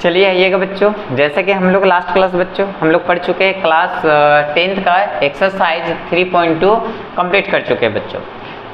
चलिए आइएगा बच्चों, जैसे कि हम लोग लास्ट क्लास बच्चों हम लोग पढ़ चुके हैं क्लास 10th का एक्सरसाइज 3.2 कंप्लीट कर चुके हैं बच्चों।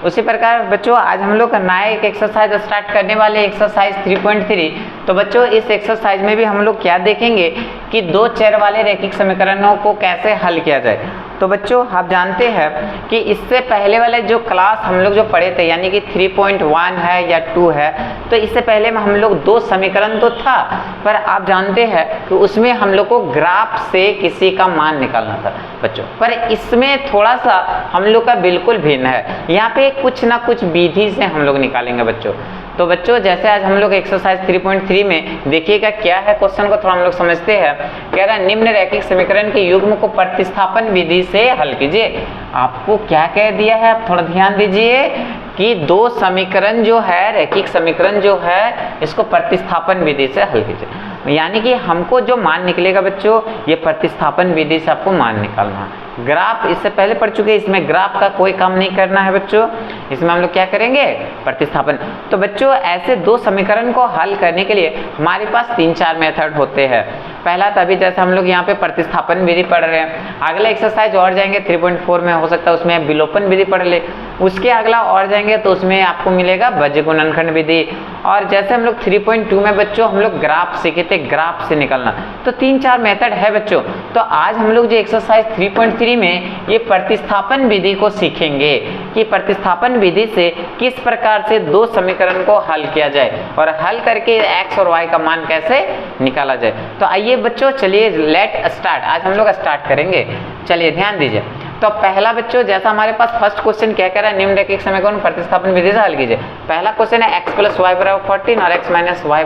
उसी प्रकार बच्चों आज हम लोग नया एक एक्सरसाइज स्टार्ट करने वाले एक्सरसाइज 3.3। तो बच्चों इस एक्सरसाइज में भी हम लोग क्या देखेंगे कि दो चर वाले रैखिक समीकरणों को कैसे हल किया जाए। तो बच्चों आप जानते हैं कि इससे पहले वाले जो क्लास हम लोग जो पढ़े थे यानी कि 3.1 है या 2 है, तो इससे पहले में हम लोग दो समीकरण तो था, पर आप जानते हैं कि उसमें हम लोग को ग्राफ से किसी का मान निकालना था बच्चों। पर इसमें थोड़ा सा हम लोग का बिल्कुल भिन्न है, यहाँ पे कुछ ना कुछ विधि से हम लोग निकालेंगे बच्चों। तो बच्चों जैसे आज हम लोग एक्सरसाइज 3.3 में देखिएगा क्या है, क्वेश्चन को थोड़ा हम लोग समझते हैं। कह रहा है निम्न रैखिक समीकरण के युग्म को प्रतिस्थापन विधि से हल कीजिए। आपको क्या कह दिया है, आप थोड़ा ध्यान दीजिए कि दो समीकरण जो है रैखिक समीकरण जो है इसको प्रतिस्थापन विधि से हल कीजिए। यानी कि हमको जो मान निकलेगा बच्चों ये प्रतिस्थापन विधि से आपको मान निकालना है। ग्राफ इससे पहले पढ़ चुके हैं, इसमें ग्राफ का कोई काम नहीं करना है बच्चों, इसमें हम लोग क्या करेंगे प्रतिस्थापन। तो बच्चों ऐसे दो समीकरण को हल करने के लिए हमारे पास 3-4 मेथड होते हैं। पहला तभी जैसे हम लोग यहाँ पे प्रतिस्थापन विधि पढ़ रहे हैं, अगले एक्सरसाइज और जाएंगे 3.4 में हो सकता है उसमें विलोपन विधि पढ़ ले, उसके अगला और जाएंगे तो उसमें आपको मिलेगा बीजगणित गुणनखंड विधि। और जैसे हम लोग 3.2 में बच्चों हम लोग ग्राफ सीखे थे, ग्राफ से निकलना। तो 3-4 मेथड है बच्चों। तो आज हम लोग जो एक्सरसाइज 3.3 में ये प्रतिस्थापन विधि को सीखेंगे कि प्रतिस्थापन विधि से किस प्रकार से दो समीकरण को हल किया जाए और हल करके x और y का मान कैसे निकाला जाए। तो आइए बच्चों चलिए लेट स्टार्ट, आज हम लोग स्टार्ट करेंगे। चलिए ध्यान दीजिए। तो पहला बच्चों जैसा हमारे पास फर्स्ट क्वेश्चन क्या कह रहा है, निम्न रैखिक समीकरण प्रतिस्थापन विधि से हल कीजिए। पहला क्वेश्चन है x + y = 14 और x - y =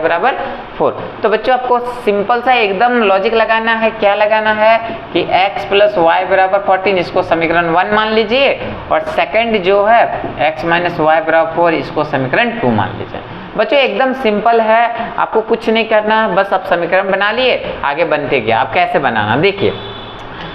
4। तो बच्चों आपको सिंपल सा एकदम लॉजिक लगाना है। क्या लगाना है कि x + y = 14 इसको समीकरण 1 मान लीजिए और सेकंड जो है x - y = 4 इसको समीकरण 2 मान लीजिए। बच्चों एकदम सिंपल है, आपको कुछ नहीं करना, बस आप समीकरण बना लिए, आगे बनते गया। आप कैसे बनाना देखिए।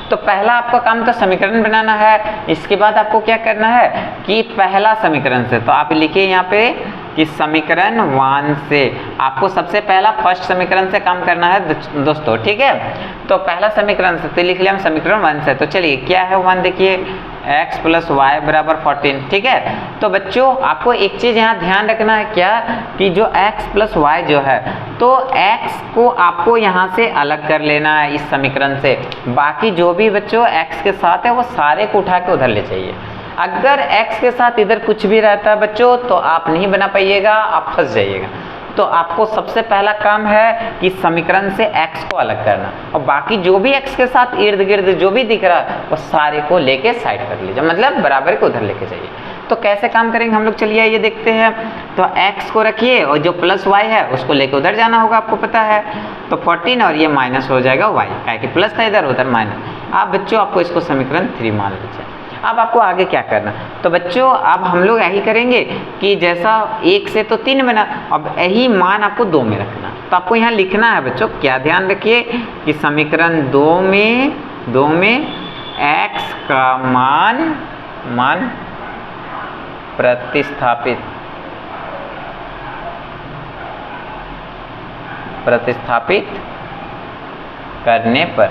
तो पहला आपका काम तो समीकरण बनाना है। इसके बाद आपको क्या करना है कि पहला समीकरण से, तो आप लिखिए यहाँ पे कि समीकरण 1 से आपको सबसे पहला फर्स्ट समीकरण से काम करना है दोस्तों, ठीक है। तो पहला समीकरण से तो लिख लिया हम समीकरण 1 से। तो चलिए क्या है 1 देखिए, x + y = 14, ठीक है। तो बच्चों आपको एक चीज यहाँ ध्यान रखना है क्या कि जो x + y जो है तो x को आपको यहाँ से अलग कर लेना है इस समीकरण से। बाकी जो भी बच्चों x के साथ है वो सारे को उठा के उधर ले जाइए। अगर x के साथ इधर कुछ भी रहता है बच्चों तो आप नहीं बना पाइएगा, आप फंस जाइएगा। तो आपको सबसे पहला काम है कि समीकरण से x को अलग करना और बाकी जो भी x के साथ इर्द गिर्द जो भी दिख रहा है वो सारे को लेके साइड कर लीजिए, मतलब बराबर को उधर लेके जाइए। तो कैसे काम करेंगे हम लोग, चलिए ये देखते हैं। तो x को रखिए और जो प्लस y है उसको लेके उधर जाना होगा, आपको पता है। तो 14 और ये माइनस हो जाएगा y, क्या कि प्लस था इधर उधर माइनस। आप बच्चों आपको इसको समीकरण 3 मान लीजिए। अब आपको आगे क्या करना, तो बच्चों अब हम लोग यही करेंगे कि जैसा 1 से तो 3 बना, अब यही मान आपको 2 में रखना। तो आपको यहाँ लिखना है बच्चों, क्या ध्यान रखिए कि समीकरण 2 में x का मान प्रतिस्थापित करने पर।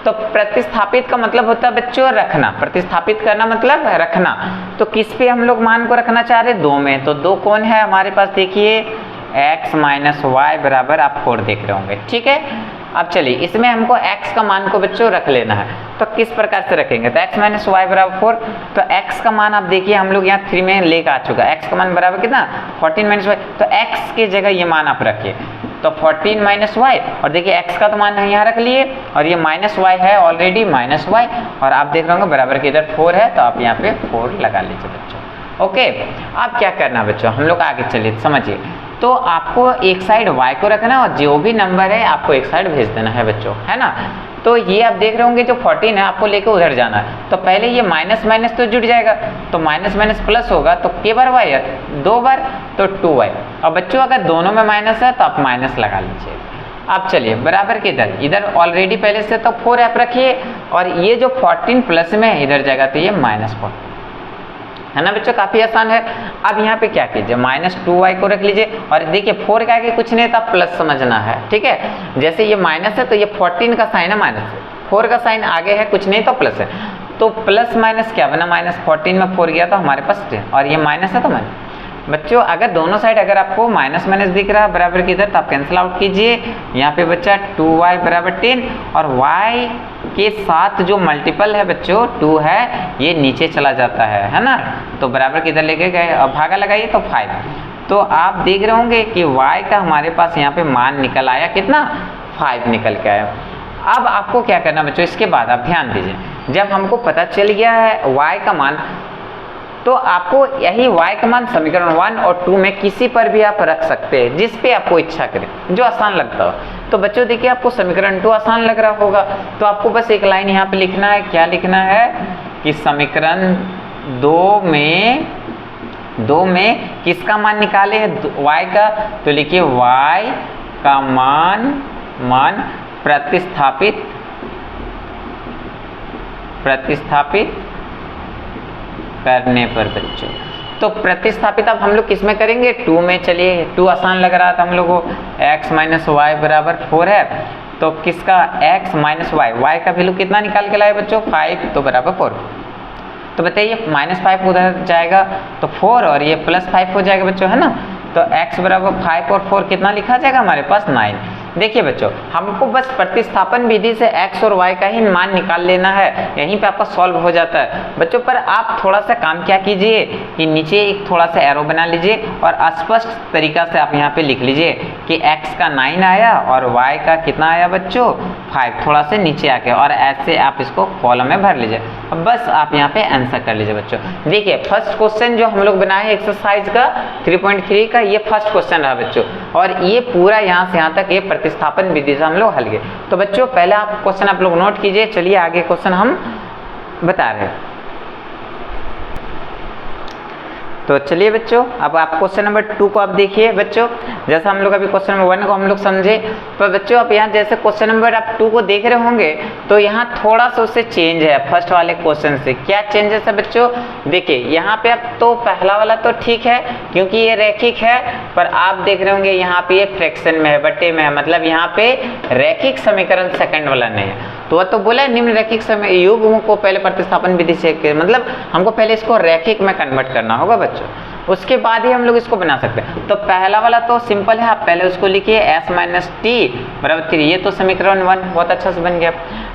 तो प्रतिस्थापित का मतलब होता है बच्चों रखना, प्रतिस्थापित करना मतलब रखना। तो किस पे हम लोग मान को रखना चाह रहे, 2 में। तो 2 कौन है हमारे पास देखिए, x - y = आप 4 देख रहे होंगे, ठीक है। अब चलिए इसमें हमको x का मान को बच्चों रख लेना है। तो किस प्रकार से रखेंगे, तो x - y = 4। तो x का मान आप देखिए हम लोग यहाँ 3 में लेकर आ चुका है। x का मान बराबर कितना, 14 - y। तो x की जगह ये मान आप रखिए, तो 14 - y और देखिए x का तो मान यहाँ रख लिए और ये -y है ऑलरेडी -y और आप देख रहे होंगे बराबर के इधर 4 है, तो आप यहाँ पे 4 लगा लीजिए बच्चों। ओके, अब क्या करना बच्चों, हम लोग आगे चलिए समझिए। तो आपको एक साइड y को रखना और जो भी नंबर है आपको एक साइड भेज देना है बच्चों, है ना। तो ये आप देख रहे होंगे जो 14 है आपको लेके उधर जाना है। तो पहले ये माइनस माइनस तो जुड़ जाएगा, तो माइनस माइनस प्लस होगा, तो के बार y है 2 बार, तो 2y। और बच्चों अगर दोनों में माइनस है तो आप माइनस लगा लीजिए। अब चलिए बराबर के इधर ऑलरेडी पहले से तो 4 आप रखिए और ये जो 14 प्लस में इधर जाएगा तो ये -14। है ना बच्चों, काफी आसान है। अब यहाँ पे क्या कीजिए, -2y को रख लीजिए और देखिए 4 के आगे कुछ नहीं था, प्लस समझना है, ठीक है। जैसे ये माइनस है तो ये 14 का साइन है माइनस, 4 का साइन आगे है, कुछ नहीं तो प्लस है, तो प्लस माइनस क्या बना, -14 में 4 गया तो हमारे पास 10 और ये माइनस है तो माइनस। बच्चों अगर दोनों साइड अगर आपको माइनस माइनस दिख रहा है बराबर की इधर तो आप कैंसिल आउट कीजिए। यहाँ पे बच्चा 2y बराबर 10 और y के साथ जो मल्टीपल है बच्चों 2 है ये नीचे चला जाता है ना, तो बराबर किधर लेके गए, अब भागा लगाइए तो 5। तो आप देख रहे होंगे कि y का हमारे पास यहाँ पे मान निकल आया कितना, 5 निकल के आया। अब आपको क्या करना बच्चों, इसके बाद आप ध्यान दीजिए, जब हमको पता चल गया है y का मान, तो आपको यही y का मान समीकरण 1 और 2 में किसी पर भी आप रख सकते हैं, जिस पे आपको इच्छा करे, जो आसान लगता हो। तो बच्चों देखिए आपको समीकरण 2 आसान लग रहा होगा, तो आपको बस एक लाइन यहाँ पे लिखना है, क्या लिखना है कि समीकरण 2 में किसका मान निकाले है, y का, तो लिखिए y का मान प्रतिस्थापित करने पर बच्चों। तो प्रतिस्थापित अब हम लोग किस में करेंगे, 2 में। चलिए 2 आसान लग रहा था हम लोगों को, x माइनस वाई बराबर 4 है, तो किसका x माइनस वाई का वैल्यू कितना निकाल के लाए बच्चों, 5, तो बराबर 4। तो बताइए -5 उधर जाएगा तो 4 और ये +5 हो जाएगा बच्चों, है ना। तो x बराबर 5 और 4 कितना लिखा जाएगा हमारे पास, 9। देखिए बच्चों हमको बस प्रतिस्थापन विधि से x और y का ही मान निकाल लेना है, यहीं पे आपका सॉल्व हो जाता है बच्चों। पर आप थोड़ा सा काम क्या कीजिए कि नीचे एक थोड़ा सा एरो बना लीजिए और स्पष्ट तरीका से आप यहाँ पे लिख लीजिए कि x का 9 आया और y का कितना आया बच्चों, 5, थोड़ा से नीचे आके, और ऐसे आप इसको कॉलम में भर लीजिए। अब बस आप यहाँ पे आंसर कर लीजिए बच्चों। देखिए फर्स्ट क्वेश्चन जो हम लोग बनाए एक्सरसाइज का 3.3 का, ये फर्स्ट क्वेश्चन रहा बच्चों, और ये पूरा यहाँ से यहाँ तक ये प्रतिस्थापन विधि से हम लोग हल गए। तो बच्चों पहला क्वेश्चन आप लोग नोट कीजिए, चलिए आगे क्वेश्चन हम बता रहे हैं। तो चलिए बच्चों अब आप क्वेश्चन नंबर 2 को आप देखिए बच्चों, जैसा हम लोग अभी क्वेश्चन नंबर 1 को हम लोग समझे, पर बच्चों आप यहाँ जैसे क्वेश्चन नंबर आप 2 को देख रहे होंगे तो यहाँ थोड़ा सा उससे चेंज है फर्स्ट वाले क्वेश्चन से। क्या चेंजेस है बच्चों, देखिए यहाँ पे अब तो पहला वाला तो ठीक है क्योंकि ये रैखिक है, पर आप देख रहे होंगे यहाँ पे ये फ्रैक्शन में है, बट्टे में है, मतलब यहाँ पे रैखिक समीकरण सेकंड वाला नहीं है। तो वह तो बोला निम्न रैखिक युग्म को पहले प्रतिस्थापन विधि से, मतलब हमको पहले इसको रैखिक में कन्वर्ट करना होगा बच्चों, उसके बाद ही हम लोग इसको बना सकते हैं। तो पहला वाला तो सिंपल है, आप पहले उसको लिखिए s माइनस टी बराबर 3, ये तो समीकरण 1 बहुत अच्छा से बन गया।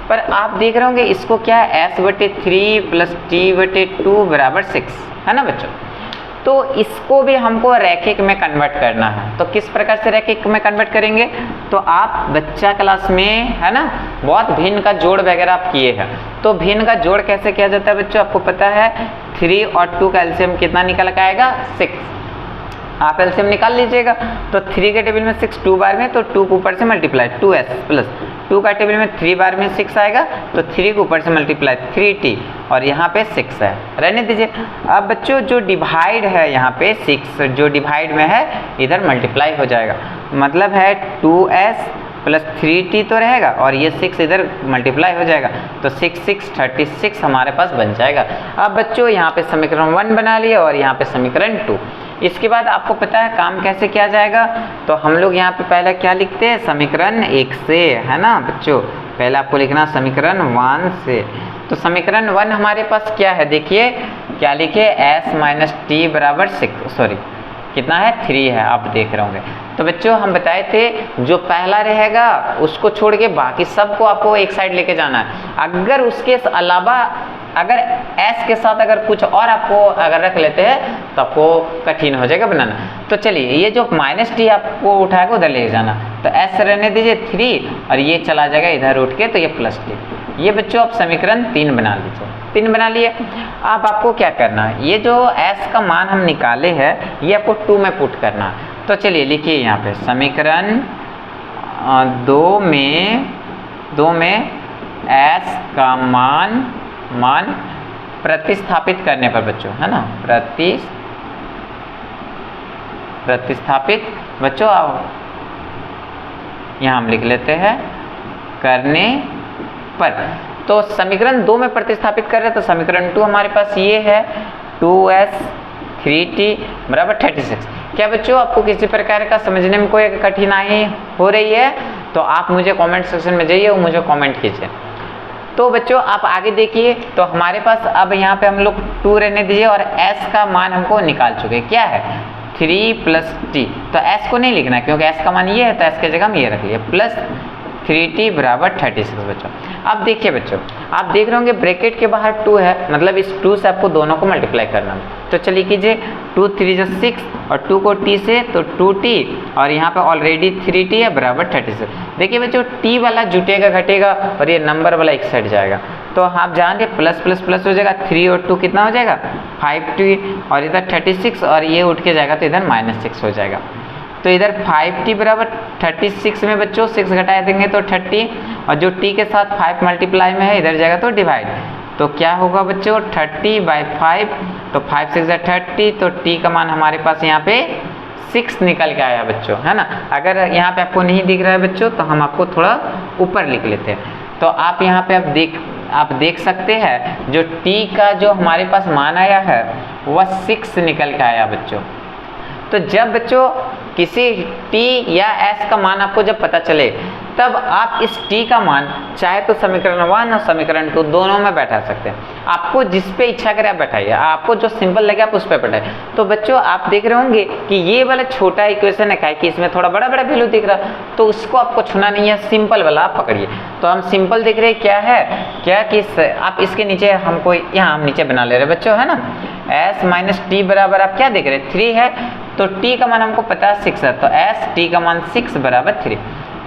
पर आप देख रहे होंगे इसको क्या है, s/3 प्लस t/2 बराबर 6, है ना बच्चों। तो इसको भी हमको रैखिक में कन्वर्ट करना है, तो किस प्रकार से रैखिक में कन्वर्ट करेंगे, तो आप बच्चा क्लास में है ना बहुत भिन्न का जोड़ वगैरह आप किए हैं, तो भिन्न का जोड़ कैसे किया जाता है बच्चों, आपको पता है 3 और 2 का एलसीएम कितना निकल के आएगा, 6। आप एलसीएम निकाल लीजिएगा, तो 3 के टेबल में 6 2 बार में, तो 2 के ऊपर से मल्टीप्लाई 2s प्लस 2 का टेबल में 3 बार में 6 आएगा, तो 3 के ऊपर से मल्टीप्लाई 3t और यहाँ पे 6 है, रहने दीजिए। अब बच्चों जो डिवाइड है यहाँ पे 6 जो डिवाइड में है इधर मल्टीप्लाई हो जाएगा, मतलब है 2s प्लस 3t तो रहेगा और ये 6 इधर मल्टीप्लाई हो जाएगा, तो 6 6 36 हमारे पास बन जाएगा। अब बच्चों यहाँ पे समीकरण 1 बना लिया और यहाँ पे समीकरण 2। इसके बाद आपको पता है काम कैसे किया जाएगा, तो हम लोग यहाँ पे पहले क्या लिखते हैं, समीकरण 1 से, है ना बच्चों, पहले आपको लिखना समीकरण 1 से। तो समीकरण 1 हमारे पास क्या है, देखिए क्या लिखे, s माइनस टी बराबर 6, सॉरी कितना है 3 है, आप देख रहे होंगे। तो बच्चों हम बताए थे जो पहला रहेगा उसको छोड़ के बाकी सबको आपको एक साइड लेके जाना है। अगर उसके अलावा अगर s के साथ अगर कुछ और आपको अगर रख लेते हैं तो आपको कठिन हो जाएगा बनाना। तो चलिए ये जो माइनस टी आपको उठाएगा उधर ले जाना, तो s रहने दीजिए 3 और ये चला जाएगा इधर उठ के, तो ये प्लस टी। ये बच्चों आप समीकरण 3 बना लीजिए, 3 बना लिए। अब आपको क्या करना है, ये जो s का मान हम निकाले हैं ये आपको 2 में पुट करना है। तो चलिए लिखिए यहाँ पे समीकरण 2 में s का मान प्रतिस्थापित करने पर बच्चों, है ना, प्रतिस्थापित बच्चों आओ यहाँ हम लिख लेते हैं करने पर। तो समीकरण 2 में प्रतिस्थापित कर रहे हैं, तो समीकरण 2 हमारे पास ये है 2s 3t बराबर 36। क्या बच्चों आपको किसी प्रकार का समझने में कोई कठिनाई हो रही है तो आप मुझे कमेंट सेक्शन में जाइए और मुझे कमेंट कीजिए। तो बच्चों आप आगे देखिए, तो हमारे पास अब यहाँ पे हम लोग 2 रहने दीजिए और s का मान हमको निकाल चुके, क्या है 3 + t। तो s को नहीं लिखना है क्योंकि s का मान ये है, तो s की जगह हम ये रख लिए प्लस 3t बराबर 36। बच्चों अब देखिए बच्चों, आप देख रहे होंगे ब्रैकेट के बाहर 2 है, मतलब इस 2 से आपको दोनों को मल्टीप्लाई करना है। तो चलिए कीजिए, 2 3 6 और 2 को t से तो 2t और यहाँ पे ऑलरेडी 3t है बराबर 36। देखिए बच्चों t वाला जुटेगा घटेगा और ये नंबर वाला एक साइड जाएगा, तो आप जान प्लस प्लस प्लस हो जाएगा, 3 और 2 कितना हो जाएगा 5t और इधर 36 और ये उठ के जाएगा तो इधर -6 हो जाएगा। तो इधर 5t बराबर 36 में बच्चों 6 घटा देंगे तो 30 और जो t के साथ 5 मल्टीप्लाई में है इधर जाएगा तो डिवाइड, तो क्या होगा बच्चों 30/5, तो 5 6 30, तो t का मान हमारे पास यहाँ पे 6 निकल के आया बच्चों, है ना। अगर यहाँ पे आपको नहीं दिख रहा है बच्चों तो हम आपको थोड़ा ऊपर लिख लेते हैं। तो आप यहाँ पे आप देख सकते हैं जो t का जो हमारे पास मान आया है वह 6 निकल के आया बच्चों। तो जब बच्चों किसी t या s का मान आपको जब पता चले तब आप इस t का मान चाहे तो समीकरण 1 और समीकरण 2 दोनों में बैठा सकते हैं। आपको जिस पे इच्छा करे आप बैठाइए, आपको जो सिंपल लगे आप उस पे बैठाइए। तो बच्चों आप देख रहे होंगे कि ये वाला छोटा इक्वेशन है, क्या कि इसमें थोड़ा बड़ा बड़ा वैल्यू दिख रहा है, तो उसको आपको छूना नहीं है, सिंपल वाला आप पकड़िए। तो हम सिंपल देख रहे हैं क्या है, क्या कि आप इसके नीचे हमको यहाँ हम नीचे बना ले रहे बच्चों, है ना। s - t बराबर आप क्या देख रहे हैं 3 है, तो t का मान हमको पता है 6 है, तो s t का मान 6 बराबर 3।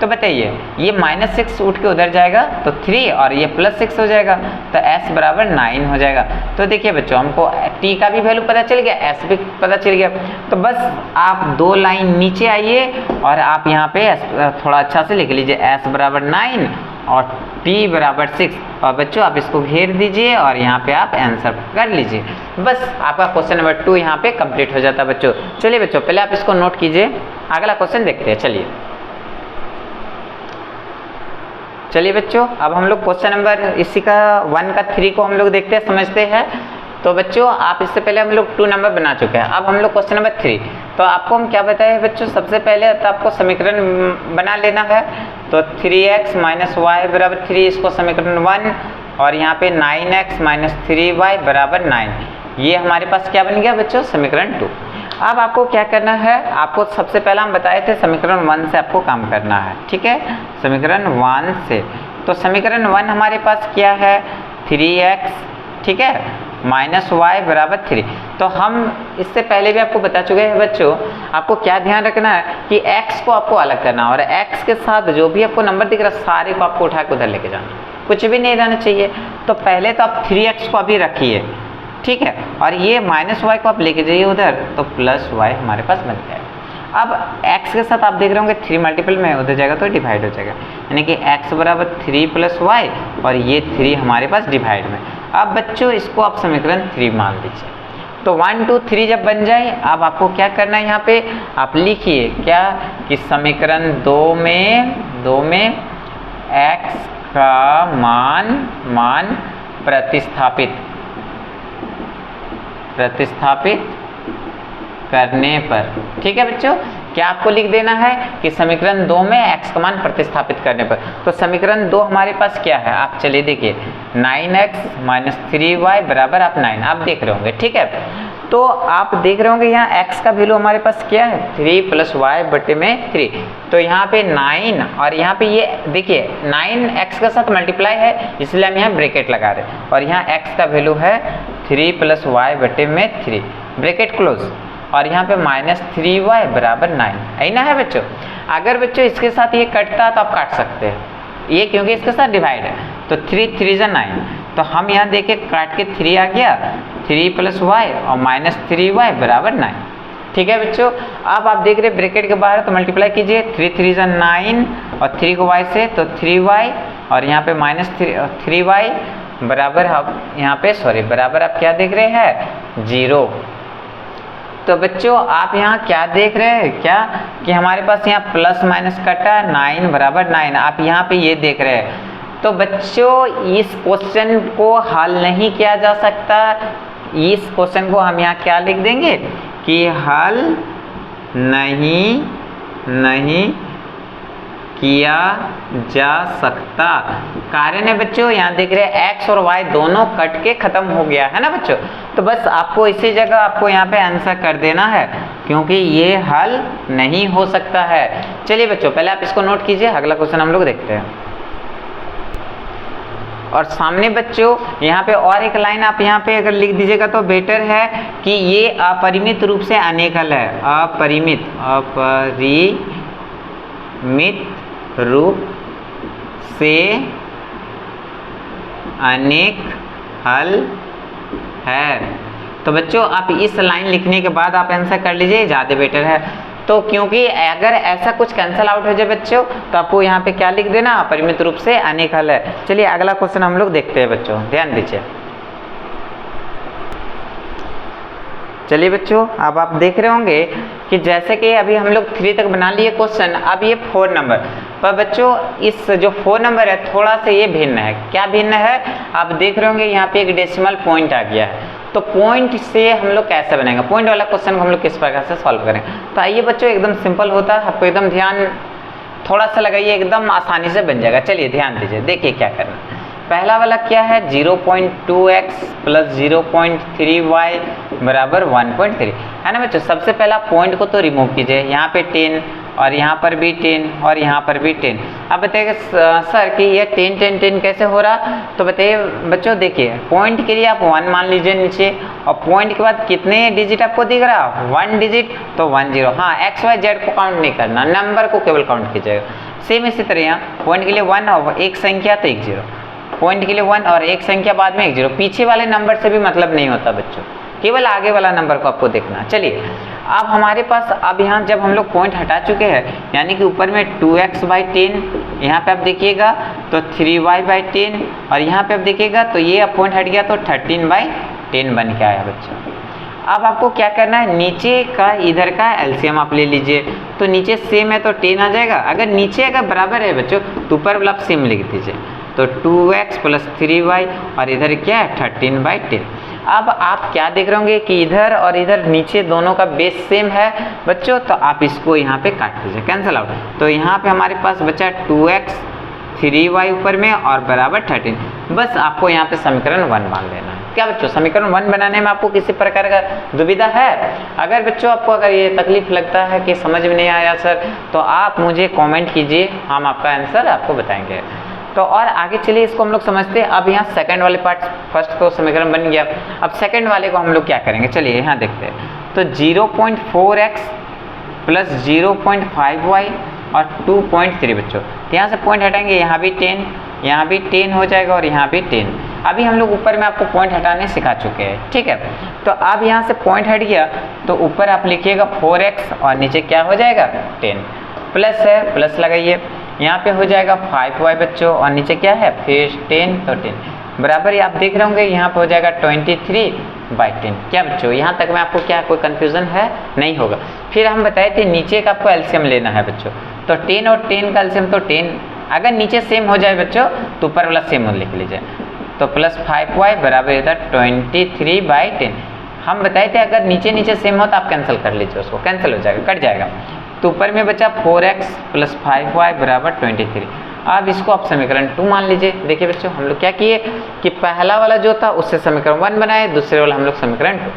तो बताइए ये -6 उठ के उधर जाएगा तो 3 और ये +6 हो जाएगा, तो s बराबर 9 हो जाएगा। तो देखिए बच्चों हमको t का भी वैल्यू पता चल गया, s भी पता चल गया। तो बस आप 2 लाइन नीचे आइए और आप यहाँ पे थोड़ा अच्छा से लिख लीजिए s बराबर 9 और t बराबर 6, और बच्चों आप इसको घेर दीजिए और यहाँ पे आप आंसर कर लीजिए। बस आपका क्वेश्चन नंबर 2 यहाँ पे कंप्लीट हो जाता है बच्चों। चलिए बच्चों पहले आप इसको नोट कीजिए, अगला क्वेश्चन देखते हैं। चलिए बच्चों अब हम लोग क्वेश्चन नंबर इसी का 1 का 3 को हम लोग देखते हैं, समझते हैं। तो बच्चों आप इससे पहले हम लोग 2 नंबर बना चुके हैं, अब हम लोग क्वेश्चन नंबर 3। तो आपको हम क्या बताए बच्चों, सबसे पहले तो आपको समीकरण बना लेना है। तो 3x - y बराबर 3, इसको समीकरण 1, और यहाँ पे 9x - 3y बराबर 9, ये हमारे पास क्या बन गया बच्चों समीकरण 2। अब आपको क्या करना है, आपको सबसे पहला हम बताए थे समीकरण 1 से आपको काम करना है, ठीक है, समीकरण 1 से। तो समीकरण 1 हमारे पास क्या है 3x, ठीक है, -y बराबर 3। तो हम इससे पहले भी आपको बता चुके हैं बच्चों, आपको क्या ध्यान रखना है कि x को आपको अलग करना और x के साथ जो भी आपको नंबर दिख रहा है सारे को आपको उठा के उधर लेके जाना, कुछ भी नहीं रहना चाहिए। तो पहले तो आप 3x को अभी रखिए, ठीक है, और ये -y को आप लेके जाइए उधर, तो +y हमारे पास बन जाएगा। अब x के साथ आप देख रहे होंगे 3 मल्टीपल में उधर जाएगा तो डिवाइड हो जाएगा, यानी कि x बराबर 3 + y और ये 3 हमारे पास डिवाइड में। अब बच्चों इसको आप समीकरण 3 मान लीजिए। तो 1 2 3 जब बन जाए, अब आपको क्या करना है, यहाँ पे आप लिखिए क्या कि समीकरण 2 में x का मान प्रतिस्थापित करने पर, ठीक है बच्चों, क्या आपको लिख देना है कि समीकरण 2 में x का मान प्रतिस्थापित करने पर। तो समीकरण 2 हमारे पास क्या है, आप चलिए देखिए 9x - 3y बराबर आप 9, आप देख रहे होंगे, ठीक है। तो आप देख रहे होंगे यहाँ x का वैल्यू हमारे पास क्या है 3 + y बटे में 3, तो यहाँ पे 9 और यहाँ पे ये देखिए 9 x के साथ मल्टीप्लाई है इसलिए हम यहाँ ब्रैकेट लगा रहे हैं, और यहाँ x का वैल्यू है 3 + y बटे में 3, ब्रैकेट क्लोज, और यहाँ पे -3y बराबर 9, है ना है बच्चों। अगर बच्चों इसके साथ ये कटता तो आप काट सकते हैं, ये क्योंकि इसके साथ डिवाइड है, तो 3 3 = 9, तो हम यहाँ देखें काट के 3 आ गया, 3 + y और -3y बराबर 9, ठीक है बच्चों। अब आप देख रहे ब्रैकेट के बाहर तो मल्टीप्लाई कीजिए, 3 3 = 9 और 3 को y से तो 3y और यहाँ पे -3y बराबर यहाँ पे बराबर आप क्या देख रहे हैं 0। तो बच्चों आप यहाँ क्या देख रहे हैं क्या कि हमारे पास यहाँ प्लस माइनस कटा 9 बराबर 9, आप यहाँ पे ये देख रहे हैं। तो बच्चों इस क्वेश्चन को हल नहीं किया जा सकता इस क्वेश्चन को हम यहाँ क्या लिख देंगे कि हल नहीं किया जा सकता। कारण है बच्चों, यहाँ देख रहे हैं x और y दोनों कट के खत्म हो गया है ना बच्चों। तो बस आपको इसी जगह आपको यहाँ पे आंसर कर देना है, क्योंकि ये हल नहीं हो सकता है। चलिए बच्चों, पहले आप इसको नोट कीजिए, अगला क्वेश्चन हम लोग देखते हैं। और सामने बच्चों यहाँ पे और एक लाइन आप यहाँ पे अगर लिख दीजिएगा तो बेटर है कि ये अपरिमित रूप से अनेक हल है। अपरिमित रूप से अनेक हल है। तो बच्चों आप इस लाइन लिखने के बाद आप आंसर कर लीजिए, ज़्यादा बेटर है। तो क्योंकि अगर ऐसा कुछ कैंसिल आउट हो जाए बच्चों, तो आपको यहाँ पे क्या लिख देना, अपरिमित रूप से अनेक हल है। चलिए अगला क्वेश्चन हम लोग देखते हैं बच्चों, ध्यान दीजिए। चलिए बच्चों, अब आप देख रहे होंगे कि जैसे कि अभी हम लोग 3 तक बना लिए क्वेश्चन, अब ये 4 नंबर पर बच्चों इस जो 4 नंबर है थोड़ा सा ये भिन्न है। क्या भिन्न है, आप देख रहे होंगे यहाँ पे एक डेसिमल पॉइंट आ गया है। तो पॉइंट से हम लोग कैसे बनेगा, पॉइंट वाला क्वेश्चन को हम लोग किस प्रकार से सॉल्व करें। तो आइए बच्चों, एकदम सिंपल होता है, आपको एकदम ध्यान थोड़ा सा लगाइए, एकदम आसानी से बन जाएगा। चलिए ध्यान दीजिए, देखिए क्या करना है। पहला वाला क्या है, 0.2x प्लस 0.3y बराबर 1.3 है ना बच्चों। सबसे पहला पॉइंट को तो रिमूव कीजिए, यहाँ पे 10 और यहाँ पर भी 10 और यहाँ पर भी 10। अब बताइए सर कि ये 10 10 10 कैसे हो रहा, तो बताइए बच्चों देखिए, पॉइंट के लिए आप 1 मान लीजिए नीचे, और पॉइंट के बाद कितने डिजिट आपको दिख रहा, 1 डिजिट, तो 1 0। हाँ, एक्स वाई जेड को काउंट नहीं करना, नंबर को केवल काउंट कीजिएगा। सेम इसी तरह यहाँ पॉइंट के लिए 1 और एक संख्या तो 1 0, पॉइंट के लिए 1 और एक संख्या बाद में 1 0। पीछे वाले नंबर से भी मतलब नहीं होता बच्चों, केवल आगे वाला नंबर को आपको देखना। चलिए अब हमारे पास, अब यहाँ जब हम लोग पॉइंट हटा चुके हैं, यानी कि ऊपर में 2x/10, यहाँ पे आप देखिएगा तो 3y/10, और यहाँ पे आप देखिएगा तो ये अब पॉइंट हट गया तो 13/10 बन के आया बच्चों। अब आपको क्या करना है, नीचे का इधर का एलसीएम आप ले लीजिए। तो नीचे सेम है तो 10 आ जाएगा, अगर नीचे अगर बराबर है बच्चों तो ऊपर वाला आप सेम लिख दीजिए। तो 2x प्लस 3y और इधर क्या है 13/10। अब आप क्या देख रहे होंगे कि इधर और इधर नीचे दोनों का बेस सेम है बच्चों, तो आप इसको यहाँ पे काट दीजिए, कैंसिल आउट। तो यहाँ पे हमारे पास बचा 2x 3y ऊपर में और बराबर 13। बस आपको यहाँ पे समीकरण 1 मान लेना है। क्या बच्चों, समीकरण 1 बनाने में आपको किसी प्रकार का दुविधा है? अगर बच्चों आपको अगर ये तकलीफ लगता है कि समझ में नहीं आया सर, तो आप मुझे कमेंट कीजिए, हम आपका आंसर आपको बताएंगे। तो और आगे चलिए इसको हम लोग समझते हैं। अब यहाँ सेकंड वाले पार्ट, फर्स्ट तो समीकरण बन गया, अब सेकंड वाले को हम लोग क्या करेंगे, चलिए यहाँ देखते हैं। तो 0.4x प्लस 0.5y और 2.3 बच्चों, तो यहाँ से पॉइंट हटाएंगे, यहाँ भी 10, यहाँ भी 10 हो जाएगा और यहाँ भी 10। अभी हम लोग ऊपर में आपको पॉइंट हटाने सिखा चुके हैं, ठीक है। तो अब यहाँ से पॉइंट हट गया तो ऊपर आप लिखिएगा 4x और नीचे क्या हो जाएगा 10, प्लस है प्लस लगाइए, यहाँ पे हो जाएगा 5y बच्चों और नीचे क्या है फिर 10, तो 10 बराबर, आप देख रहे होंगे यहाँ पे हो जाएगा 23/10। क्या बच्चों, यहाँ तक में आपको क्या कोई कंफ्यूजन है? नहीं होगा। फिर हम बताए थे नीचे का आपको एलसीएम लेना है बच्चों, तो 10 और 10 का एलसीएम, तो 10 अगर नीचे सेम हो जाए बच्चों तो ऊपर वाला सेम लिख लीजिए। तो प्लस 5y बराबर इधर 23/10। हम बताए थे अगर नीचे नीचे सेम हो तो आप कैंसिल कर लीजिए, उसको कैंसिल हो जाएगा, कट जाएगा। तो ऊपर में बचा 4x प्लस 5y बराबर 23। अब इसको आप समीकरण 2 मान लीजिए। देखिए बच्चों, हम लोग क्या किए कि पहला वाला जो था उससे समीकरण 1 बनाए, दूसरे वाला हम लोग समीकरण 2।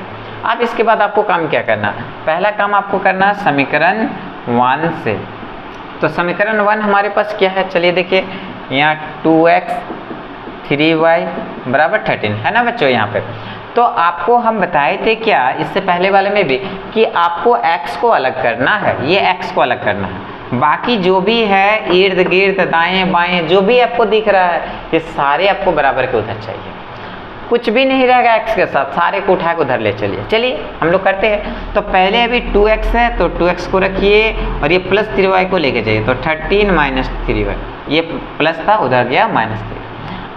अब इसके बाद आपको काम क्या करना है, पहला काम आपको करना है समीकरण 1 से। तो समीकरण 1 हमारे पास क्या है, चलिए देखिए, यहाँ 2x 3y बराबर 13 है ना बच्चों यहाँ पे। तो आपको हम बताए थे क्या इससे पहले वाले में भी कि आपको x को अलग करना है, ये x को अलग करना है, बाकी जो भी है इर्द गिर्द दाएं बाएं जो भी आपको दिख रहा है ये सारे आपको बराबर के उधर चाहिए, कुछ भी नहीं रहेगा x के साथ, सारे को उठा के उधर ले चलिए। चलिए हम लोग करते हैं। तो पहले अभी 2x है तो 2x को रखिए और ये प्लस 3y को लेके जाइए, तो 13 माइनस 3y, ये प्लस था उधर गया -3।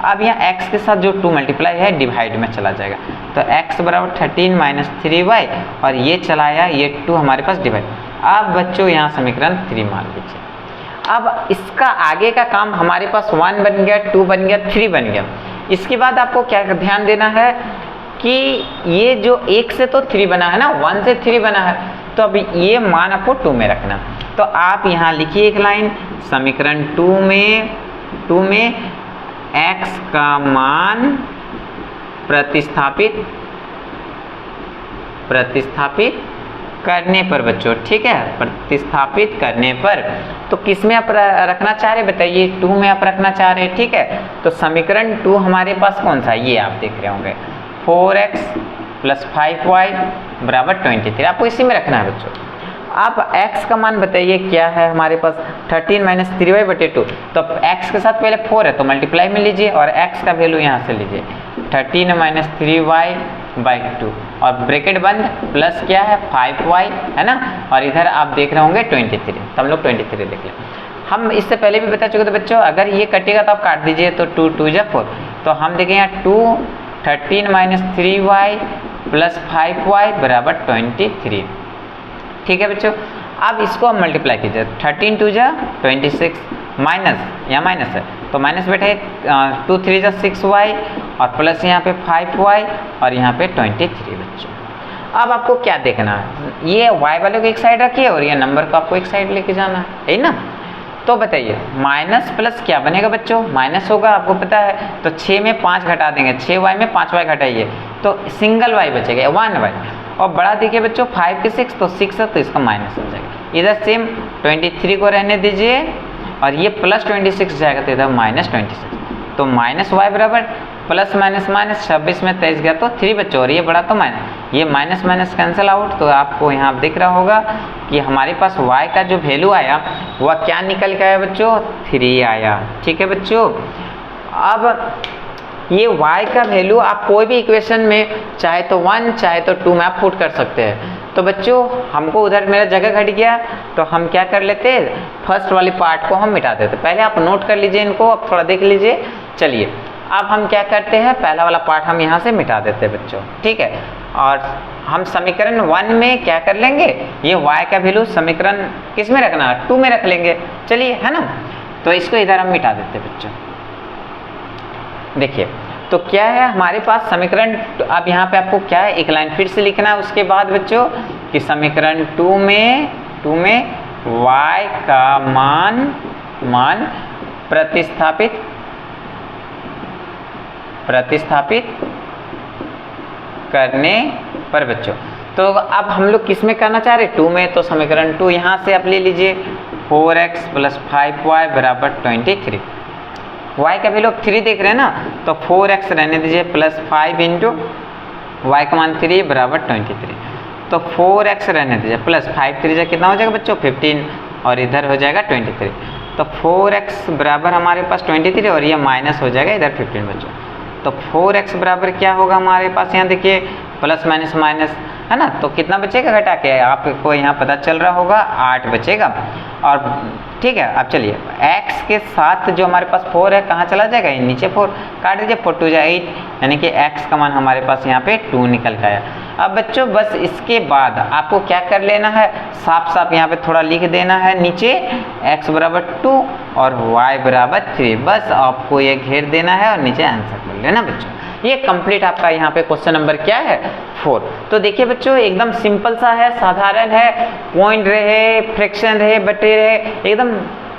अब यहाँ x के साथ जो 2 मल्टीप्लाई है डिवाइड में चला जाएगा, तो x बराबर 13 माइनस 3y और ये चलाया ये 2 हमारे पास डिवाइड। अब बच्चों यहाँ समीकरण 3 मान लीजिए। अब इसका आगे का काम हमारे पास 1 बन गया, 2 बन गया, 3 बन गया। इसके बाद आपको क्या ध्यान देना है कि ये जो 1 से तो 3 बना है ना, 1 से 3 बना है, तो अब ये मान आपको 2 में रखना। तो आप यहाँ लिखिए एक लाइन, समीकरण 2 में x का मान प्रतिस्थापित करने पर बच्चों, ठीक है, प्रतिस्थापित करने पर, तो किस में आप रखना चाह रहे बताइए, 2 में आप रखना चाह रहे हैं, ठीक है। तो समीकरण 2 हमारे पास कौन सा है, ये आप देख रहे होंगे, 4x + 5y = 23, आपको इसी में रखना है बच्चों। आप x का मान बताइए क्या है हमारे पास, 13 - 3y/2, तो x के साथ पहले 4 है तो मल्टीप्लाई में लीजिए और x का वैल्यू यहाँ से लीजिए, 13 - 3y/2 और ब्रैकेट बंद, प्लस क्या है 5y है ना, और इधर आप देख रहे होंगे 23, तो हम लोग 23 लिख लें। हम इससे पहले भी बता चुके थे बच्चों, अगर ये कटेगा तो आप काट दीजिए, तो 2 × 2 = 4, तो हम देखें यहाँ 13 - 3y + 5y = 23, ठीक है बच्चों। अब इसको हम मल्टीप्लाई कीजिए, 13 × 2 = 26 माइनस, यहाँ माइनस है तो माइनस बैठे 2 × 3 = 6y और प्लस यहाँ पे 5y और यहाँ पे 23 बच्चों। अब आपको क्या देखना है, ये y वाले को एक साइड रखिए और ये नंबर को आपको एक साइड लेके जाना है ना। तो बताइए माइनस प्लस क्या बनेगा बच्चों, माइनस होगा, आपको पता है। तो 6 में 5 घटा देंगे, 6y में 5y घटाइए तो सिंगल y बचेगा 1y, और बड़ा देखिए बच्चों 5 के 6 तो 6 है तो इसका माइनस हो जाएगा। इधर सेम 23 को रहने दीजिए और ये प्लस 26 जाएगा तो इधर -26, तो -y बराबर प्लस माइनस माइनस, 26 में 23 गया तो 3 बच्चों, और ये बड़ा तो माइनस, ये माइनस माइनस कैंसिल आउट, तो आपको यहाँ दिख रहा होगा कि हमारे पास y का जो वैल्यू आया वह क्या निकल के आया बच्चों, 3 आया, ठीक है बच्चों। अब ये y का वैल्यू आप कोई भी इक्वेशन में चाहे तो 1 चाहे तो 2 में आप पुट कर सकते हैं। तो बच्चों हमको उधर मेरा जगह घट गया तो हम क्या कर लेते, फर्स्ट वाली पार्ट को हम मिटा देते। पहले आप नोट कर लीजिए इनको, अब थोड़ा देख लीजिए। चलिए अब हम क्या करते हैं, पहला वाला पार्ट हम यहाँ से मिटा देते हैं बच्चों, ठीक है। और हम समीकरण 1 में क्या कर लेंगे, ये y का वैल्यू समीकरण किस में रखना, 2 में रख लेंगे, चलिए है ना। तो इसको इधर हम मिटा देते हैं बच्चों। देखिए तो क्या है हमारे पास समीकरण, अब यहाँ पे आपको क्या है एक लाइन फिर से लिखना है उसके बाद बच्चों कि समीकरण 2 में y का मान प्रतिस्थापित करने पर बच्चों। तो अब हम लोग किस में करना चाह रहे हैं, 2 में, तो समीकरण 2 यहाँ से आप ले लीजिए, 4x + 5y = 23, y का वैल्यू 3 देख रहे हैं ना, तो 4x रहने दीजिए प्लस 5 × y का मान 3 = 23, तो 4x रहने दीजिए प्लस 5 3 कितना हो जाएगा बच्चों 15 और इधर हो जाएगा 23, तो 4x बराबर हमारे पास 23 और ये माइनस हो जाएगा इधर 15 बच्चों। तो 4x बराबर क्या होगा हमारे पास, यहाँ देखिए प्लस माइनस माइनस है ना, तो कितना बचेगा घटा के, आपको यहाँ पता चल रहा होगा 8 बचेगा। और ठीक है, अब चलिए x के साथ जो हमारे पास 4 है कहाँ चला जाएगा, नीचे 4 काट दीजिए, 4 × 2 = 8, यानी कि x का मान हमारे पास यहाँ पे 2 निकल के आया। अब बच्चों बस इसके बाद आपको क्या कर लेना है, साफ साफ यहाँ पे थोड़ा लिख देना है नीचे, x = 2 और y = 3, बस आपको ये घेर देना है और नीचे आंसर कर लेना बच्चों। ये कंप्लीट आपका यहाँ पे क्वेश्चन नंबर क्या है 4। तो देखिए बच्चों एकदम सिंपल सा है, साधारण है, पॉइंट रहे, फ्रैक्शन रहे, बटे रहे, एकदम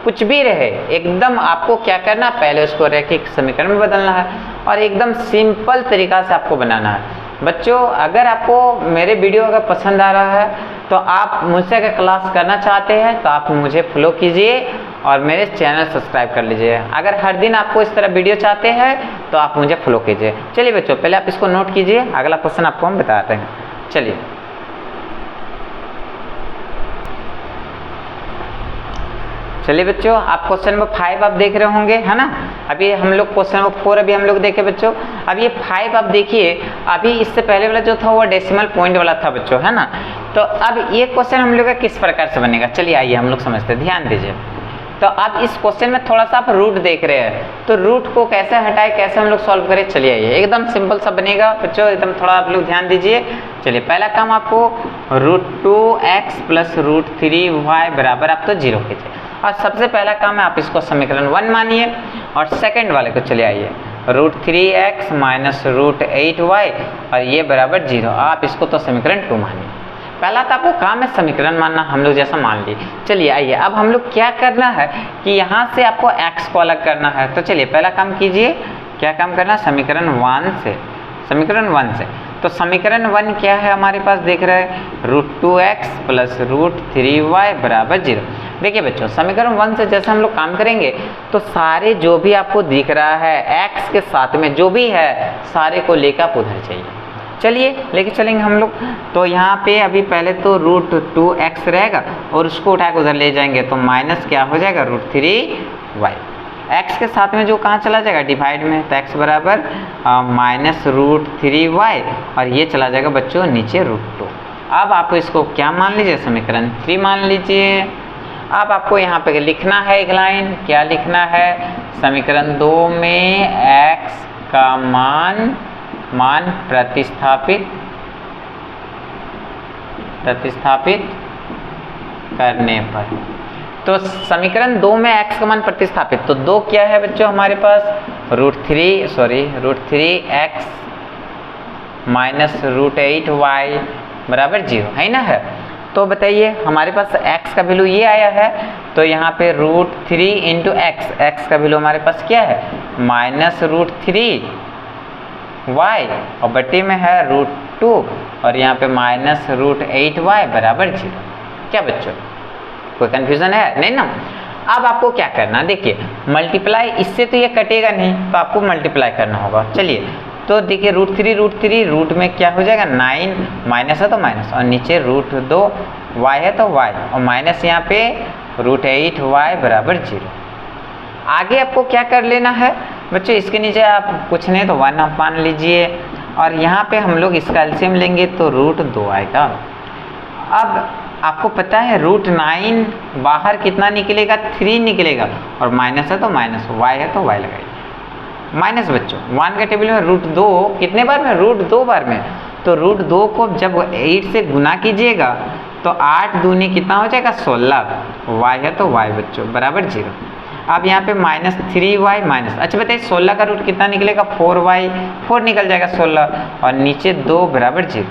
कुछ भी रहे, एकदम आपको क्या करना, पहले उसको रैखिक समीकरण में बदलना है और एकदम सिंपल तरीका से आपको बनाना है। बच्चों अगर आपको मेरे वीडियो अगर पसंद आ रहा है तो आप मुझसे अगर क्लास करना चाहते हैं तो आप मुझे फॉलो कीजिए और मेरे चैनल सब्सक्राइब कर लीजिए। अगर हर दिन आपको इस तरह वीडियो चाहते हैं तो आप मुझे फॉलो कीजिए। चलिए बच्चों पहले आप इसको नोट कीजिए, अगला क्वेश्चन आपको हम बताते हैं। चलिए बच्चों आप क्वेश्चन नंबर 5 आप देख रहे होंगे है ना। अभी हम लोग क्वेश्चन नंबर 4 अभी हम लोग देखे बच्चों। अब ये 5 आप देखिए, अभी इससे पहले वाला जो था वो डेसिमल पॉइंट वाला था बच्चों, है ना। तो अब ये क्वेश्चन हम लोग का किस प्रकार से बनेगा, चलिए आइए हम लोग समझते हैं, ध्यान दीजिए। तो अब इस क्वेश्चन में थोड़ा सा आप रूट देख रहे हैं, तो रूट को कैसे हटाए, कैसे हम लोग सॉल्व करें, चलिए आइए, एकदम सिंपल सा बनेगा बच्चों, एकदम थोड़ा आप लोग ध्यान दीजिए। चलिए पहला काम आपको √2x + √3y बराबर आप तो 0 कीजिए और सबसे पहला काम है आप इसको समीकरण 1 मानिए और सेकंड वाले को चले आइए √3x माइनस √8y और ये बराबर 0। आप इसको तो समीकरण 2 मानिए। पहला तो आपको काम है समीकरण मानना, हम लोग जैसा मान लिए। चलिए आइए अब हम लोग क्या करना है कि यहाँ से आपको x को अलग करना है। तो चलिए पहला काम कीजिए, क्या काम करना है, समीकरण 1 से, समीकरण 1 से। तो समीकरण 1 क्या है हमारे पास, देख रहे हैं √2x प्लस √3y बराबर 0। देखिए बच्चों समीकरण 1 से जैसे हम लोग काम करेंगे तो सारे जो भी आपको दिख रहा है x के साथ में जो भी है सारे को लेकर आप उधर चाहिए। चलिए लेके चलेंगे हम लोग। तो यहाँ पे अभी पहले तो √2x रहेगा और उसको उठा के उधर ले जाएंगे तो माइनस क्या हो जाएगा √3y। x के साथ में जो कहाँ चला जाएगा, डिवाइड में, तो x बराबर माइनस √3y और ये चला जाएगा बच्चों नीचे √2। अब आप इसको क्या मान लीजिए, समीकरण 3 मान लीजिए। अब आपको यहाँ पे लिखना है एक लाइन, क्या लिखना है, समीकरण 2 में x का मान प्रतिस्थापित करने पर। तो समीकरण 2 में x का मान प्रतिस्थापित, तो 2 क्या है बच्चों हमारे पास, √3x माइनस √8y बराबर 0 है ना है। तो बताइए हमारे पास x का वैल्यू ये आया है, तो यहाँ पे √3 इंटू x का वैल्यू हमारे पास क्या है माइनस √3y और बट्टे में है √2 और यहाँ पे माइनस √8y बराबर 0। क्या बच्चों कोई कंफ्यूजन है, नहीं ना। अब आपको क्या करना, देखिए मल्टीप्लाई, इससे तो ये कटेगा नहीं तो आपको मल्टीप्लाई करना होगा। चलिए तो देखिए √3 रूट में क्या हो जाएगा 9, माइनस है तो माइनस और नीचे √2 y है तो y और माइनस यहाँ पे √8y बराबर 0। आगे आपको क्या कर लेना है बच्चों, इसके नीचे आप कुछ नहीं तो 1 आप मान लीजिए और यहाँ पे हम लोग इसका एलसीएम लेंगे तो √2 आएगा। अब आपको पता है √9 बाहर कितना निकलेगा, 3 निकलेगा और माइनस है तो माइनस, y है तो y लगाइए माइनस। बच्चों 1 के टेबल में √2 कितने बार में, √2 बार में, तो √2 को जब 8 से गुना कीजिएगा तो 8 दूनी कितना हो जाएगा 16, y है तो y बच्चों बराबर 0। अब यहाँ पे माइनस 3y माइनस, अच्छा बताइए 16 का रूट कितना निकलेगा 4y, 4 निकल जाएगा 16 और नीचे 2 बराबर 0।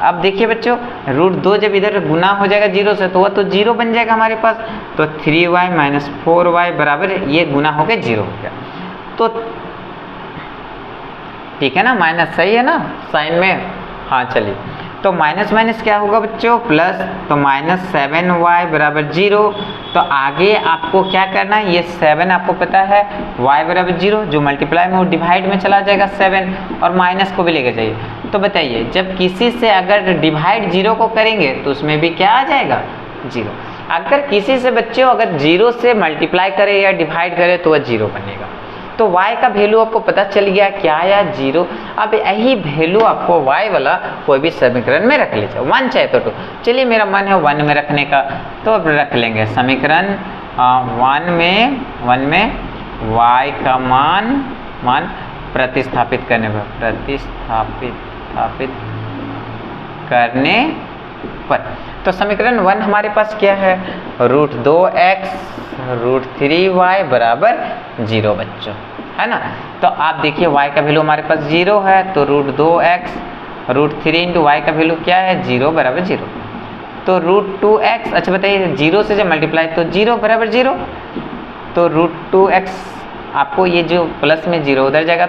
अब देखिए बच्चों √2 जब इधर गुना हो जाएगा 0 से तो वह तो 0 बन जाएगा हमारे पास, तो 3y माइनस 4y बराबर ये गुना होकर 0 हो गया। तो ठीक है ना, माइनस सही है ना साइन में, हाँ चलिए। तो माइनस माइनस क्या होगा बच्चों प्लस, तो माइनस 7y बराबर 0। तो आगे आपको क्या करना है, ये 7 आपको पता है y बराबर 0, जो मल्टीप्लाई में वो डिवाइड में चला जाएगा 7 और माइनस को भी लेके जाइए। तो बताइए जब किसी से अगर डिवाइड 0 को करेंगे तो उसमें भी क्या आ जाएगा 0। अगर किसी से बच्चों अगर 0 से मल्टीप्लाई करे या डिवाइड करे तो वह 0 बनेगा। तो y का वैल्यू आपको पता चल गया क्या आया 0। अब यही वैल्यू आपको y वाला कोई भी समीकरण में रख लीजिए, 1 चाहे तो 2। चलिए मेरा मन है 1 में रखने का, तो अब रख लेंगे समीकरण 1 में y का मान प्रतिस्थापित करने पर। तो समीकरण 1 हमारे पास क्या है, √2x √3y बराबर 0 बच्चों, है ना। तो आप देखिए y का वैल्यू हमारे पास 0 है, तो √2x √3 इंटू y का वैल्यू क्या है 0 बराबर 0। तो √2x, अच्छा बताइए 0 से जब मल्टीप्लाई तो 0 बराबर 0, तो √2x आपको ये जो प्लस में 0 उधर जाएगा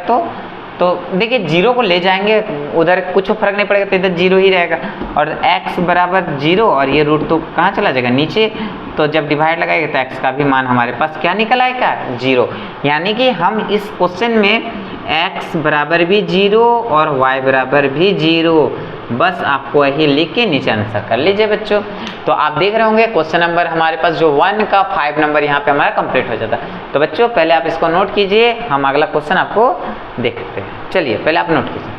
तो देखिए 0 को ले जाएंगे उधर कुछ फर्क नहीं पड़ेगा, तो इधर 0 ही रहेगा और x बराबर 0 और ये √2 कहाँ चला जाएगा नीचे। तो जब डिवाइड लगाएगा तो x का भी मान हमारे पास क्या निकल आएगा 0। यानी कि हम इस क्वेश्चन में x बराबर भी 0 और y बराबर भी 0, बस आपको यही लिख के नीचे आंसर कर लीजिए बच्चों। तो आप देख रहे होंगे क्वेश्चन नंबर हमारे पास जो 1 का 5 नंबर यहाँ पे हमारा कंप्लीट हो जाता है। तो बच्चों पहले आप इसको नोट कीजिए, हम अगला क्वेश्चन आपको देखते हैं। चलिए पहले आप नोट कीजिए।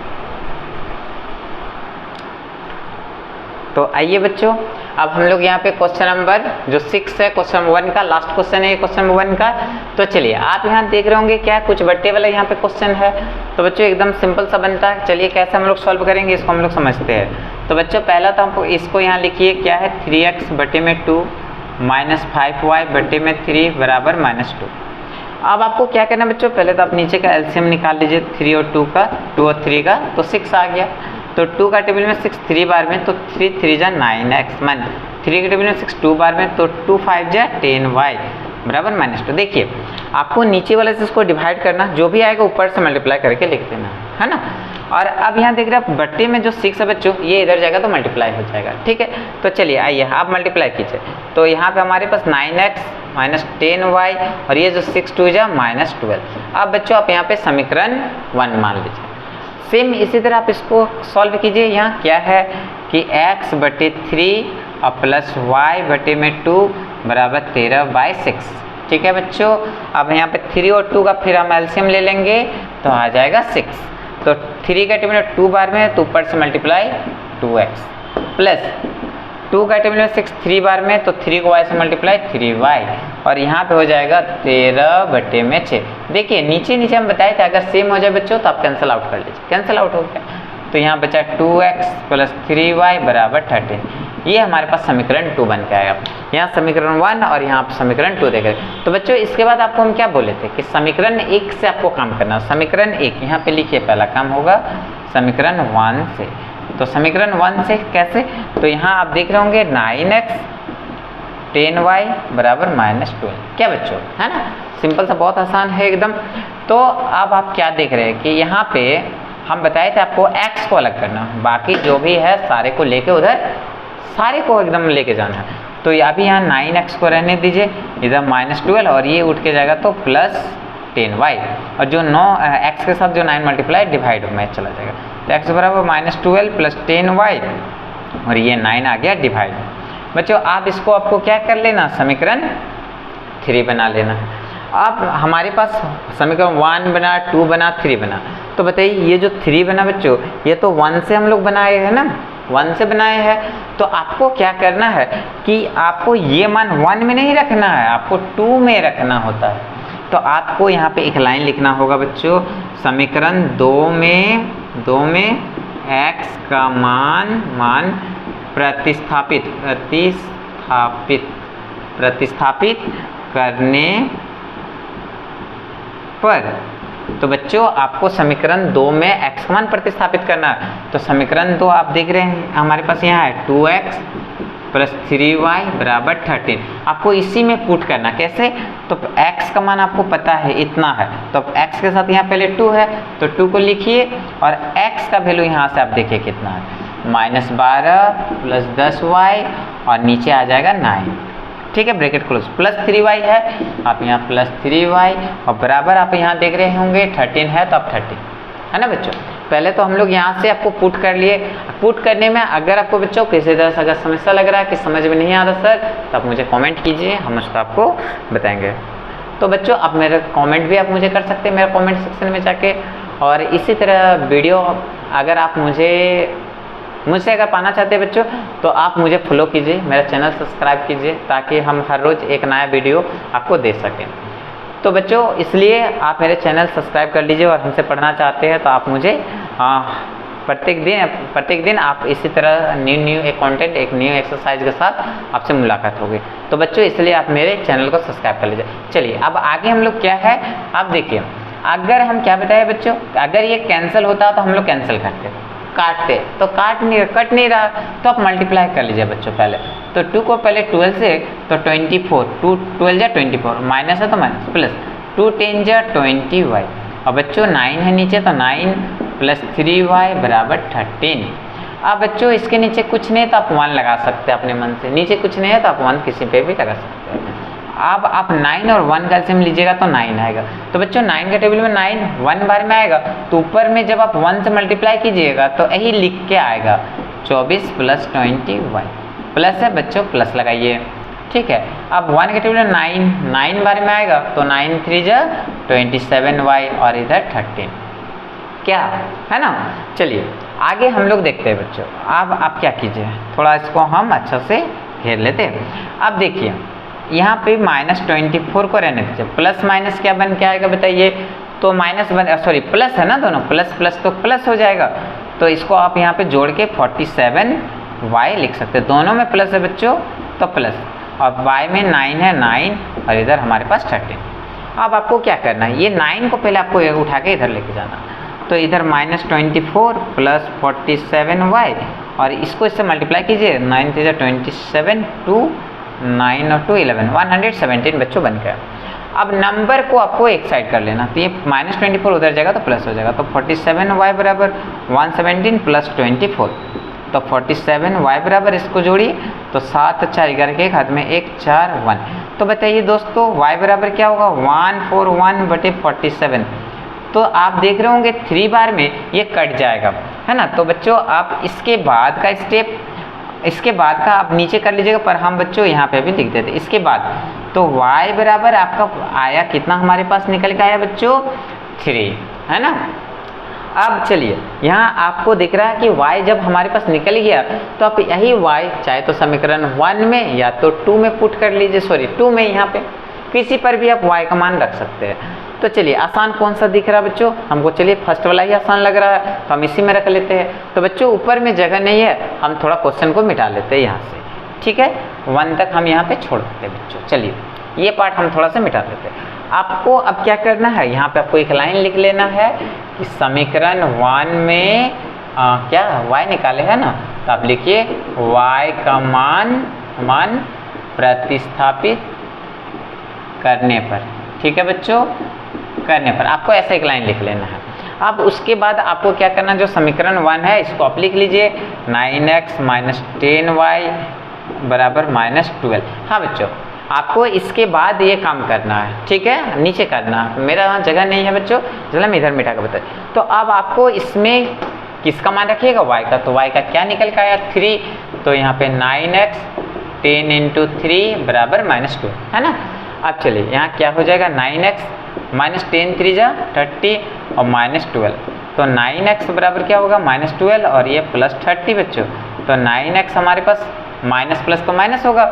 तो आइए बच्चों अब हम लोग यहाँ पे क्वेश्चन नंबर जो 6 है, क्वेश्चन नंबर 1 का लास्ट क्वेश्चन है क्वेश्चन नंबर 1 का। तो चलिए आप यहाँ देख रहे होंगे क्या कुछ बट्टे वाला यहाँ पे क्वेश्चन है। तो बच्चों एकदम सिंपल सा बनता है, चलिए कैसे हम लोग सॉल्व करेंगे इसको हम लोग समझते हैं। तो बच्चों पहला तो हमको इसको यहाँ लिखिए क्या है 3x बटे में 2 माइनस 5y बटे में 3 बराबर -2। अब आपको क्या करना है बच्चों, पहले तो आप नीचे का एलसीएम निकाल लीजिए 3 और 2 का, 2 और 3 का, तो 6 आ गया। तो 2 का टेबल में 6 3 बार में, तो 3 3 जा 9x, मान 3 के टेबल में 6 2 बार में, तो 2 5 जा 10y बराबर -2। देखिए आपको नीचे वाले से इसको डिवाइड करना, जो भी आएगा ऊपर से मल्टीप्लाई करके लिख देना है ना। और अब यहाँ देख रहे हैं बट्टे में जो 6 है बच्चों, ये इधर जाएगा तो मल्टीप्लाई हो जाएगा, ठीक है। तो चलिए आइए आप मल्टीप्लाई कीजिए। तो यहाँ पे हमारे पास 9x -10y और ये जो 6 2 जा -12। अब बच्चों आप यहाँ पे समीकरण 1 मान लीजिए। सेम इसी तरह आप इसको सॉल्व कीजिए। यहाँ क्या है कि x/3 और प्लस y/2 बराबर 13/6, ठीक है बच्चों। अब यहाँ पे 3 और 2 का फिर हम एलसीएम ले लेंगे तो आ जाएगा 6। तो 3 का टेबल में 2 बार में है तो ऊपर से मल्टीप्लाई 2x प्लस 2 का टेबल में 6 3 बार में, तो 3 को y से मल्टीप्लाई 3y और यहाँ पे हो जाएगा 13/6। देखिए नीचे नीचे हम बताए थे अगर सेम हो जाए बच्चों तो आप कैंसिल आउट कर लीजिए, कैंसिल आउट हो गया। तो यहाँ बचा 2x प्लस 3y बराबर 13। ये हमारे पास समीकरण 2 बन के आएगा। यहाँ समीकरण 1 और यहाँ आप समीकरण 2 देख रहे हैं। तो बच्चों इसके बाद आपको हम क्या बोले थे कि समीकरण 1 से आपको काम करना। समीकरण 1 यहाँ पे लिखिए, पहला काम होगा समीकरण 1 से। तो समीकरण 1 से कैसे, तो यहाँ आप देख रहे होंगे 9x 10y बराबर -12, क्या बच्चों, है ना। सिंपल सा, बहुत आसान है एकदम। तो अब आप क्या देख रहे हैं कि यहाँ पे हम बताए थे आपको x को अलग करना, बाकी जो भी है सारे को लेके उधर सारे को एकदम लेके जाना है। तो अभी यहाँ 9x को रहने दीजिए, इधर -12 और ये उठ के जाएगा तो प्लस 10y और जो 9x के साथ जो 9 मल्टीप्लाई डिवाइड में चला जाएगा। तो x बराबर -12 प्लस 10y और ये 9 आ गया डिवाइड। बच्चों आप इसको आपको क्या कर लेना, समीकरण 3 बना लेना है। अब हमारे पास समीकरण 1 बना, 2 बना, 3 बना। तो बताइए ये जो 3 बना बच्चों, ये तो 1 से हम लोग बनाए हैं ना, 1 से बनाए हैं। तो आपको क्या करना है कि आपको ये मान 1 में नहीं रखना है, आपको 2 में रखना होता है। तो आपको यहाँ पे एक लाइन लिखना होगा बच्चों, समीकरण 2 में x का मान प्रतिस्थापित करने पर। तो बच्चों आपको समीकरण 2 में x का मान प्रतिस्थापित करना है। तो समीकरण 2 आप देख रहे हैं हमारे पास यहाँ है 2x प्लस 3y बराबर 13। आपको इसी में पुट करना, कैसे, तो x का मान आपको पता है इतना है, तो x के साथ यहाँ पहले 2 है तो 2 को लिखिए और x का वैल्यू यहाँ से आप देखिए कितना है, -12 प्लस 10y और नीचे आ जाएगा 9, ठीक है, ब्रैकेट क्लोज, प्लस 3y है, आप यहाँ प्लस 3y और बराबर आप यहाँ देख रहे होंगे 13 है तो आप 13, है ना बच्चों। पहले तो हम लोग यहाँ से आपको पुट कर लिए। पुट करने में अगर आपको बच्चों किसी तरह से अगर समस्या लग रहा है कि समझ में नहीं आ रहा सर, तो आप मुझे कमेंट कीजिए, हम उसको आपको बताएंगे। तो बच्चों आप मेरे कमेंट भी आप मुझे कर सकते हैं मेरे कमेंट सेक्शन में जाके। और इसी तरह वीडियो अगर आप मुझसे अगर पाना चाहते हैं बच्चों, तो आप मुझे फॉलो कीजिए, मेरा चैनल सब्सक्राइब कीजिए, ताकि हम हर रोज़ एक नया वीडियो आपको दे सकें। तो बच्चों इसलिए आप मेरे चैनल सब्सक्राइब कर लीजिए और हमसे पढ़ना चाहते हैं तो आप मुझे प्रत्येक दिन आप इसी तरह न्यू एक कंटेंट, एक न्यू एक्सरसाइज के साथ आपसे मुलाकात होगी। तो बच्चों इसलिए आप मेरे चैनल को सब्सक्राइब कर लीजिए। चलिए अब आगे हम लोग क्या है, आप देखिए, अगर हम क्या बताए बच्चों, अगर ये कैंसिल होता तो हम लोग कैंसिल करते, काटते, तो कट नहीं रहा, तो आप मल्टीप्लाई कर लीजिए बच्चों पहले। तो 2 को पहले 12 से, तो 24, 2 12 जा 24, माइनस है तो माइनस, प्लस 2 10 जा 20y और बच्चों 9 है नीचे, तो 9 प्लस 3y बराबर 13। अब बच्चों इसके नीचे कुछ नहीं तो आप 1 लगा सकते हैं अपने मन से, नीचे कुछ नहीं है तो आप 1 किसी पे भी लगा सकते हैं। अब आप 9 और 1 का एलसीएम लीजिएगा तो 9 आएगा। तो बच्चों 9 के टेबल में 9 1 बार में आएगा, तो ऊपर में जब आप 1 से मल्टीप्लाई कीजिएगा तो यही लिख के आएगा 24 प्लस 20y, प्लस है बच्चों, प्लस लगाइए, ठीक है। अब 1 के टेबल में 9 बार में आएगा, तो 9 3 जा 27y और इधर 13, क्या है ना। चलिए आगे हम लोग देखते हैं बच्चों। अब आप क्या कीजिए, थोड़ा इसको हम अच्छा से घेर लेते हैं। अब देखिए यहाँ पे -24 को रहने दीजिए, प्लस माइनस क्या बन के आएगा बताइए, तो प्लस है ना, दोनों प्लस प्लस तो प्लस हो जाएगा, तो इसको आप यहाँ पे जोड़ के 47y लिख सकते हैं, दोनों में प्लस है बच्चों तो प्लस, और y में 9 है 9 और इधर हमारे पास 13। अब आपको क्या करना है, ये 9 को पहले आपको उठा के इधर लेके जाना, तो इधर -24 प्लस 47y और इसको इससे मल्टीप्लाई कीजिए, 9 × 27 2 9 और 2 11 117 बच्चों बन गया। अब नंबर को आपको एक साइड कर लेना, तो ये -24 उधर जाएगा तो प्लस हो जाएगा, तो 47y बराबर 117 प्लस 24, तो 47y बराबर इसको जोड़िए, तो 7 4 11 के हाथ में 1 4 1। तो बताइए दोस्तों y बराबर क्या होगा, 141/47। तो आप देख रहे होंगे 3 बार में ये कट जाएगा, है ना। तो बच्चों आप इसके बाद का स्टेप, इसके बाद का आप नीचे कर लीजिएगा, पर हम बच्चों यहाँ पे भी लिख देते इसके बाद। तो y बराबर आपका आया कितना, हमारे पास निकल के आया बच्चों 3, है ना। अब चलिए यहाँ आपको दिख रहा है कि y जब हमारे पास निकल गया, तो आप यही y चाहे तो समीकरण 1 में या तो 2 में पुट कर लीजिए, सॉरी 2 में, यहाँ पे किसी पर भी आप y का मान रख सकते हैं। तो चलिए आसान कौन सा दिख रहा है बच्चों, हमको चलिए फर्स्ट वाला ही आसान लग रहा है, तो हम इसी में रख लेते हैं। तो बच्चों ऊपर में जगह नहीं है, हम थोड़ा क्वेश्चन को मिटा लेते हैं यहाँ से, ठीक है। 1 तक हम यहाँ पे छोड़ देते हैं बच्चों। चलिए ये पार्ट हम थोड़ा सा मिटा देते हैं। आपको अब क्या करना है, यहाँ पे आपको एक लाइन लिख लेना है कि समीकरण 1 में क्या y निकाले है ना, तो आप लिखिए y का मान प्रतिस्थापित करने पर, ठीक है बच्चों, करने पर आपको ऐसा एक लाइन लिख लेना है। अब उसके बाद आपको क्या करना, जो समीकरण 1 है इसको आप लिख लीजिए 9x - 10y बराबर -12। हाँ बच्चों आपको इसके बाद ये काम करना है, ठीक है, नीचे करना है, मेरा वहाँ जगह नहीं है बच्चों, चलो मैं इधर मिटा के बता। तो अब आपको इसमें किसका मान रखिएगा, y का, तो y का क्या निकल के आया 3, तो यहाँ पे 9x 10 × 3 बराबर -2, है ना। अब चलिए यहाँ क्या हो जाएगा, 9x -10 3 जा 30 और -12, तो 9x बराबर क्या होगा -12 और ये +30 बच्चों, तो 9x हमारे पास माइनस प्लस तो माइनस होगा,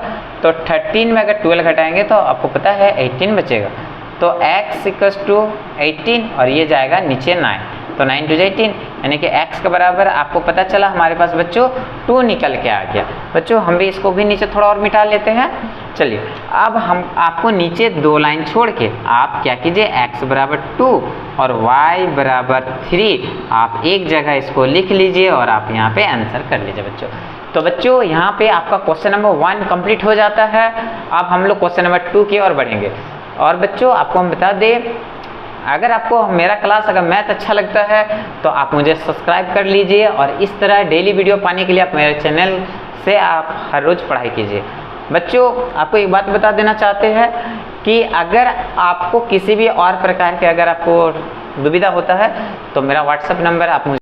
तो 13 में अगर 12 घटाएंगे तो आपको पता है 18 बचेगा, तो x = 18 और ये जाएगा नीचे 9, तो 9 × 2 = 18, यानी कि x के बराबर आपको पता चला हमारे पास बच्चों 2 निकल के आ गया। बच्चों हम भी इसको भी नीचे थोड़ा और मिटा लेते हैं। चलिए अब हम आपको नीचे 2 लाइन छोड़ के आप क्या कीजिए, x बराबर 2 और y बराबर 3 आप एक जगह इसको लिख लीजिए और आप यहाँ पे आंसर कर लीजिए बच्चों। तो बच्चों यहाँ पे आपका क्वेश्चन नंबर 1 कंप्लीट हो जाता है। अब हम लोग क्वेश्चन नंबर 2 की ओर बढ़ेंगे। और बच्चों आपको हम बता दें, अगर आपको मेरा क्लास अगर मैथ अच्छा लगता है तो आप मुझे सब्सक्राइब कर लीजिए और इस तरह डेली वीडियो पाने के लिए आप मेरे चैनल से आप हर रोज़ पढ़ाई कीजिए। बच्चों आपको एक बात बता देना चाहते हैं कि अगर आपको किसी भी और प्रकार के अगर आपको दुविधा होता है तो मेरा व्हाट्सएप नंबर आप मुझे